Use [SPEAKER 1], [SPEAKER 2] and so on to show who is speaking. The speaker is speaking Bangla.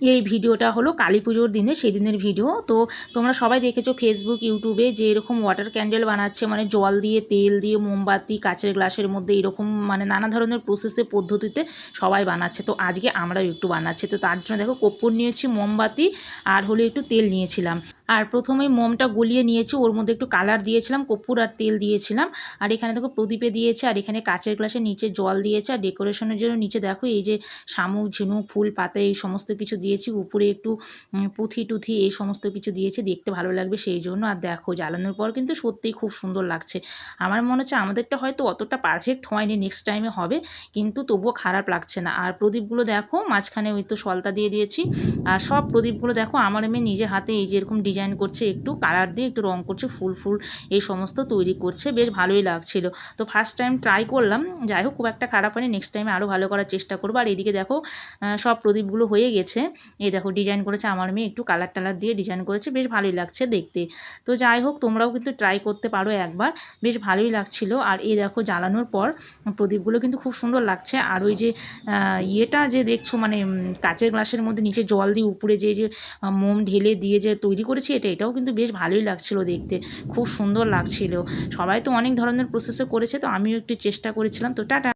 [SPEAKER 1] এই ভিডিওটা হলো কালী পুজোর দিনে, সেদিনের ভিডিও। তো তোমরা সবাই দেখেছো ফেসবুক, ইউটিউবে যে এরকম ওয়াটার ক্যান্ডেল বানাচ্ছে, মানে জল দিয়ে, তেল দিয়ে, মোমবাতি, কাচের গ্লাসের মধ্যে এরকম মানে নানা ধরনের প্রসেসে পদ্ধতিতে সবাই বানাচ্ছে। তো আজকে আমরাও একটু বানাচ্ছি। তো তার জন্য দেখো কর্পূর নিয়েছি, মোমবাতি আর হলো একটু তেল নিয়েছিলাম। আর প্রথমেই মোমটা গলিয়ে নিয়েছি, ওর মধ্যে একটু কালার দিয়েছিলাম, কর্পূর আর তেল দিয়েছিলাম। আর এখানে দেখো প্রদীপে দিয়েছে, আর এখানে কাচের গ্লাসের নিচে জল দিয়েছে। আর ডেকোরেশনের জন্য নিচে দেখো এই যে শামুক, ঝিনুক, ফুল, পাতা এই সমস্ত কিছু দিয়েছি। উপরে একটু পুঁথি টুথি এই সমস্ত কিছু দিয়েছি, দেখতে ভালো লাগবে সেই জন্য। আর দেখো জ্বালানোর পর কিন্তু সত্যিই খুব সুন্দর লাগছে। আমার মনে হচ্ছে আমাদেরটা হয়তো অতটা পারফেক্ট হয়নি, নেক্সট টাইমে হবে, কিন্তু তবুও খারাপ লাগছে না। আর প্রদীপগুলো দেখো মাঝখানে ওই তো সলতা দিয়ে দিয়েছি। আর সব প্রদীপগুলো দেখো আমার মেয়ে নিজে হাতে এই যে এরকম ডিজাইন করছে, একটু কালার দিয়ে একটু রং করছে, ফুল ফুল এই সমস্ত তৈরি করছে, বেশ ভালোই লাগছিল। তো ফার্স্ট টাইম ট্রাই করলাম, যাই হোক খুব একটা খারাপ হয়নি, নেক্সট টাইমে আরও ভালো করার চেষ্টা করবো। আর এদিকে দেখো সব প্রদীপগুলো হয়ে গেছে। এই দেখো ডিজাইন করেছে আমার মেয়ে, একটু কালার টালার দিয়ে ডিজাইন করেছে, বেশ ভালোই লাগছে দেখতে। তো যাই হোক তোমরাও কিন্তু ট্রাই করতে পারো একবার, বেশ ভালোই লাগছিল। আর এই দেখো জ্বালানোর পর প্রদীপগুলো কিন্তু খুব সুন্দর লাগছে। আর ওই যে ইয়েটা যে দেখছো মানে কাচের গ্লাসের মধ্যে নিচে জল দিয়ে উপরে যে যে মোম ঢেলে দিয়ে যে তৈরি করেছি, এটাও কিন্তু বেশ ভালোই লাগছিল দেখতে, খুব সুন্দর লাগছিল। সবাই তো অনেক ধরনের প্রসেসে করেছে, তো আমিও একটু চেষ্টা করেছিলাম। তো টাটা।